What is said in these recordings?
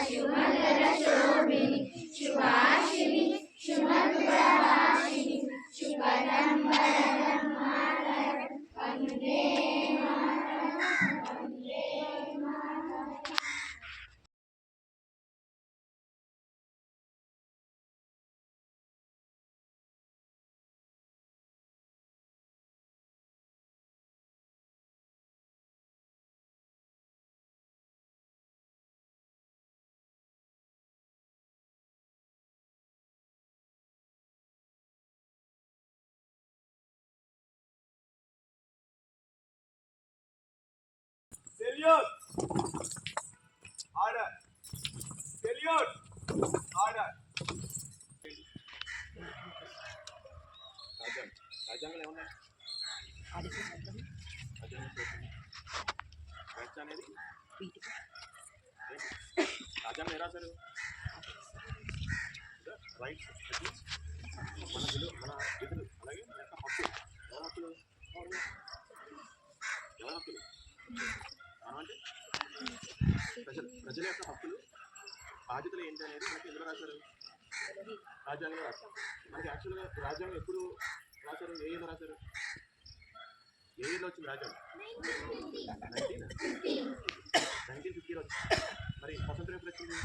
శుభకర శోభిని శుభాషిణి శుభప్రభాషిణి శుభదం వరదం మాతరం Vande Mataram Vande Mataram. Salute! Order! Salute! Order! రాజ్యాంగంలో ఏమన్నా అనేది రాజ్యాంగం ఏ రాశారు? రైట్స్ మన విలువ మన విధులు అలాగే మన యొక్క హక్కులు. ఎవరి హక్కులు? ఎవరి హక్కులు? మనం అంటే ప్రజల యొక్క హక్కులు బాధ్యతలు ఏంటి అనేది మనకి ఎందులో రాశారు? రాజ్యాంగంలో రాశారు. మనకి యాక్చువల్గా రాజ్యాంగం ఎప్పుడు రాశారు? ఏ ఇయర్లో రాశారు? ఏ ఇయర్లో వచ్చింది రాజ్యాంగం? 1950లో వచ్చింది. మరి స్వతంత్రం ఎప్పుడు వచ్చింది?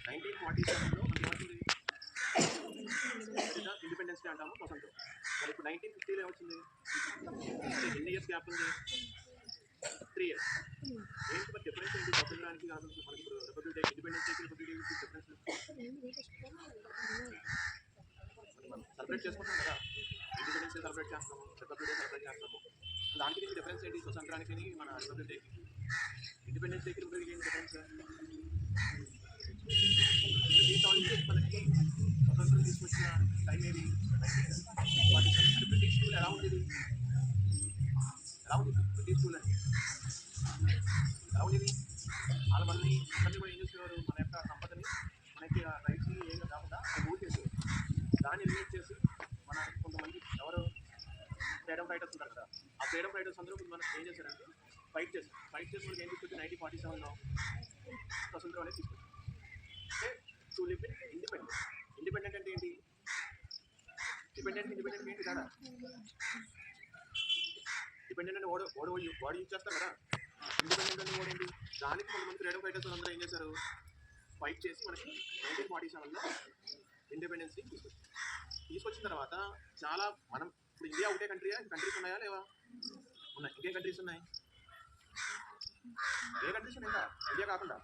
1947లో మనకి ఇండిపెండెన్స్ డే అంటాము, స్వతంత్రం. మరి ఇప్పుడు 1950లో ఏమొచ్చింది? ఎన్ని ఇయర్స్ గ్యాప్ ఉంది? 3 years. ఏంటి మరి డిఫరెన్స్ ఏంటి స్వతంత్రానికి? కాదు మనకి ఇప్పుడు రిపబ్లిక్ డే, ఇండిపెండెన్స్ డేకి రిపబ్లిక్ డేకి డిఫరెన్స్ మనం సెలబ్రేట్ చేసుకుంటాం కదా. ఇండిపెండెన్స్ డే సెలబ్రేట్ చేస్తాము, రిపబ్లిక్ డే సెలబ్రేట్ చేస్తాము. దానికి దీనికి డిఫరెన్స్ ఏంటి? స్వతంత్రానికి మన రిపబ్లిక్ డేకి, ఇండిపెండెన్స్ డేకి రిపబ్లిక్ డేకి డిఫరెన్స్ మనకి స్వతంత్రం తీసుకొచ్చిన టైం ఏది? బ్రిటిష్ రూల్ ఎలా ఉండేది? ఎలా ఉంది బ్రిటిష్ రూల్ అంటే? ఎలా ఉండేది? వాళ్ళ మనల్ని అందరినీ కూడా ఏం చేసేవారు? మన యొక్క సంపదని, మనకి రైట్స్ని ఏం కాకుండా రూల్ చేసేవారు. దాన్ని ఎలిమినేట్ చేసి మన కొంతమంది ఎవరు ఫ్రీడమ్ ఫైటర్స్ ఉంటారు కదా, ఆ ఫ్రీడమ్ ఫైటర్స్ అందరూ మనకి ఏం చేశారంటే ఫైట్ చేసి మనకి ఏం తీసుకొచ్చి 1947లో స్వతంత్రం అనేది తీసుకొచ్చారు. అంటే to live in independent. Independent అంటే ఏంటి? ఇండిపెండెంట్ ఏంటి కదా? డిపెండెంట్ అంటే వాడు యూజ్ చేస్తారు కదా. ఇండిపెండెంట్ అంటే వాడు ఏంటి? దానికి కొంతమంది ఫ్రీడమ్ ఫైటర్స్ అందరూ ఏం చేశారు? ఫైట్ చేసి మనకి 1947లో ఇండిపెండెన్స్ని తీసుకొచ్చిన తర్వాత చాలా మనం ఇప్పుడు ఇండియా ఒకటే కంట్రీయా? కంట్రీస్ ఉన్నాయా లేవా? ఉన్నాయి. ఇంకేం కంట్రీస్ ఉన్నాయి? ఏ కంట్రీస్ ఉన్నాయి ఇంకా ఇండియా కాకుండా?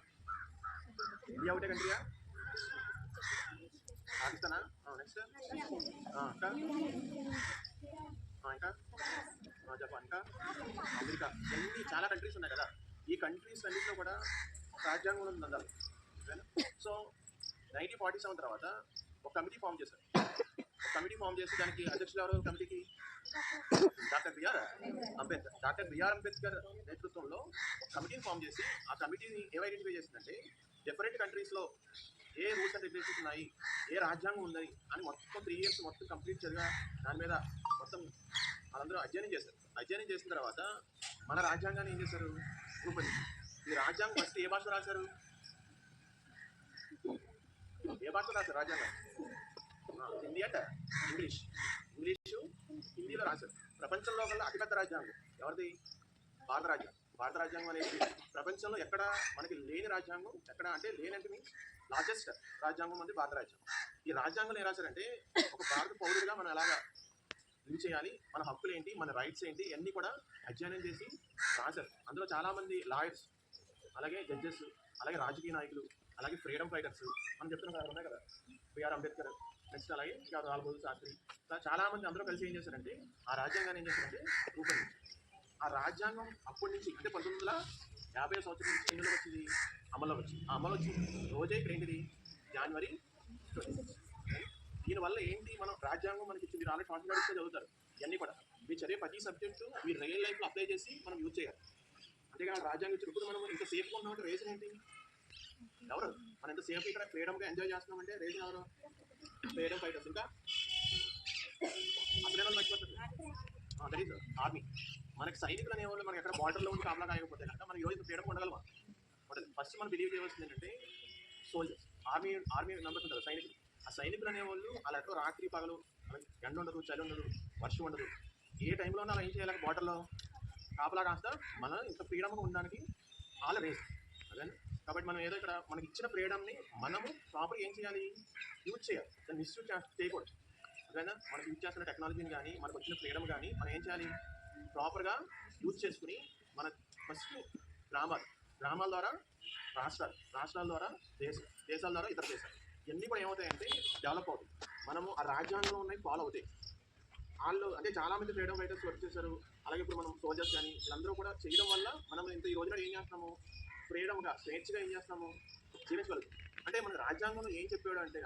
ఇండియా ఒకటే కంట్రీయా? పాకిస్తానా? నెక్స్ట్ ఇంకా జపాన్, ఇంకా అమెరికా, ఇవన్నీ చాలా కంట్రీస్ ఉన్నాయి కదా. ఈ కంట్రీస్ అన్నింటిలో కూడా రాజ్యాంగం ఉంది అందరు. సో 1947 తర్వాత ఒక కమిటీ ఫామ్ చేశారు. కమిటీ ఫామ్ చేసి దానికి అధ్యక్షులు ఎవరు? కమిటీకి డాక్టర్ బిఆర్ అంబేద్కర్ నేతృత్వంలో ఒక కమిటీని ఫామ్ చేసి ఆ కమిటీని ఏం ఐడెంటిఫై చేసిందంటే డిఫరెంట్ కంట్రీస్లో ఏ రూల్స్ అండ్ రెగ్యులేషన్స్ ఉన్నాయి, ఏ రాజ్యాంగం ఉంది అని మొత్తం 3 years మొత్తం కంప్లీట్ చేయగా దాని మీద మొత్తం వాళ్ళందరూ అధ్యయనం చేశారు. అధ్యయనం చేసిన తర్వాత మన రాజ్యాంగాన్ని ఏం చేశారు? రూపొందించారు. ఈ రాజ్యాంగం ఫస్ట్ ఏ భాషలో రాశారు? ఏ భాషలో రాశారు రాజ్యాంగం? హిందీ అంట, ఇంగ్లీషు హిందీలో రాశారు. ప్రపంచంలో కల్లా అతిపెద్ద రాజ్యాంగం ఎవరిది? భారత రాజ్యాంగం. భారత రాజ్యాంగం అనేది ప్రపంచంలో ఎక్కడ మనకి లేని రాజ్యాంగం. ఎక్కడ అంటే లేనంటే మీన్స్ లార్జెస్ట్ రాజ్యాంగం అనేది భారత రాజ్యాంగం. ఈ రాజ్యాంగం ఏం రాశారంటే ఒక భారత పౌరుడిగా మనం ఎలాగా లివ్ చేయాలి, మన హక్కులు ఏంటి, మన రైట్స్ ఏంటి, ఇవన్నీ కూడా అధ్యయనం చేసి రాశారు. అందులో చాలామంది లాయర్స్, అలాగే జడ్జెస్, అలాగే రాజకీయ నాయకులు, అలాగే ఫ్రీడమ్ ఫైటర్స్ మనం చెప్తున్న కదా ఉన్నాయి కదా, బిఆర్ అంబేద్కర్, నెక్స్ట్ అలాగే లాల్ బహదూర్ శాస్త్రి, చాలామంది అందరూ కలిసి ఏం చేశారంటే ఆ రాజ్యాంగాన్ని ఏం చేశారంటే రూపొందించారు. ఆ రాజ్యాంగం అప్పటి నుంచి అంటే 1950 సంవత్సరం నుంచి ఎన్నిలో వచ్చింది? అమల్లో వచ్చింది. ఆ అమలు వచ్చింది రోజే ఇక్కడ ఏంటిది? January 26. దీనివల్ల ఏంటి? మనం రాజ్యాంగం మనకి ఇచ్చింది. ఆల్రెడీ కాన్ఫిడెన్స్ చదువుతారు. ఇవన్నీ కూడా మీరు చదివే ప్రతి సబ్జెక్టు మీరు రియల్ లైఫ్లో అప్లై చేసి మనం యూజ్ చేయాలి. అంతేగాని రాజ్యాంగం ఇచ్చినప్పుడు మనం ఇంత సేఫ్గా ఉన్నామంటే రీజన్ ఏంటి? ఎవరు? మనం ఇంత సేఫ్ ఇక్కడ ఫ్రీడమ్గా ఎంజాయ్ చేస్తున్నామంటే రీజన్ ఎవరు? Freedom fighters. ఇంకా అసలు మర్చిపోతుంది. That is army. మనకి సైనికులు అనేవాళ్ళు మనకి ఎక్కడ బార్డర్లో ఉండి కాపలా కాయకపోతే కనుక మనం ఈరోజు ఫ్రీడమ్ ఉండగలమా? ఉండదు. ఫస్ట్ మనం బిలీవ్ చేయవలసింది ఏంటంటే సోల్జర్స్, ఆర్మీ మెంబర్స్ ఉంటారు సైనికులు. ఆ సైనికులు అనేవాళ్ళు అలా ఎక్కడో రాత్రి పగలు మనకి ఎండ ఉండదు, చలి ఉండదు, వర్షం ఉండదు, ఏ టైంలో అలా ఏం చేయాలి బార్డర్లో కాపలా కాస్త మనం ఇంత ఫ్రీడమ్గా ఉండడానికి వాళ్ళ రేస్ అదే. కాబట్టి మనం ఏదో ఇక్కడ మనకి ఇచ్చిన ఫ్రీడమ్ని మనము ప్రాపర్గా ఏం చేయాలి, యూజ్ చేయాలి, దాన్ని మిస్యూజ్ చేయకూడదు. అదేనా మనకి యూజ్ చేస్తున్న టెక్నాలజీని కానీ మనకు వచ్చిన ఫ్రీడమ్ కానీ మనం ఏం చేయాలి, ప్రాపర్గా యూజ్ చేసుకుని మన ఫస్ట్ గ్రామాల ద్వారా రాష్ట్రాల ద్వారా దేశాల ద్వారా ఇతర దేశాలు ఇవన్నీ కూడా ఏమవుతాయంటే డెవలప్ అవుతాయి. మనము ఆ రాజ్యాంగంలో ఉన్నాయి ఫాలో అవుతాయి. వాళ్ళు అంటే చాలామంది ఫ్రీడమ్ ఫైటర్స్ వర్క్ చేశారు, అలాగే ఇప్పుడు మనం సోల్జర్స్ కానీ వీళ్ళందరూ కూడా చేయడం వల్ల మనం ఇంత ఈ రోజున ఏం చేస్తున్నాము, ఫ్రీడమ్గా స్వేచ్ఛగా ఏం చేస్తాము జీవించగలుగుతాం. అంటే మన రాజ్యాంగంలో ఏం చెప్పాడు అంటే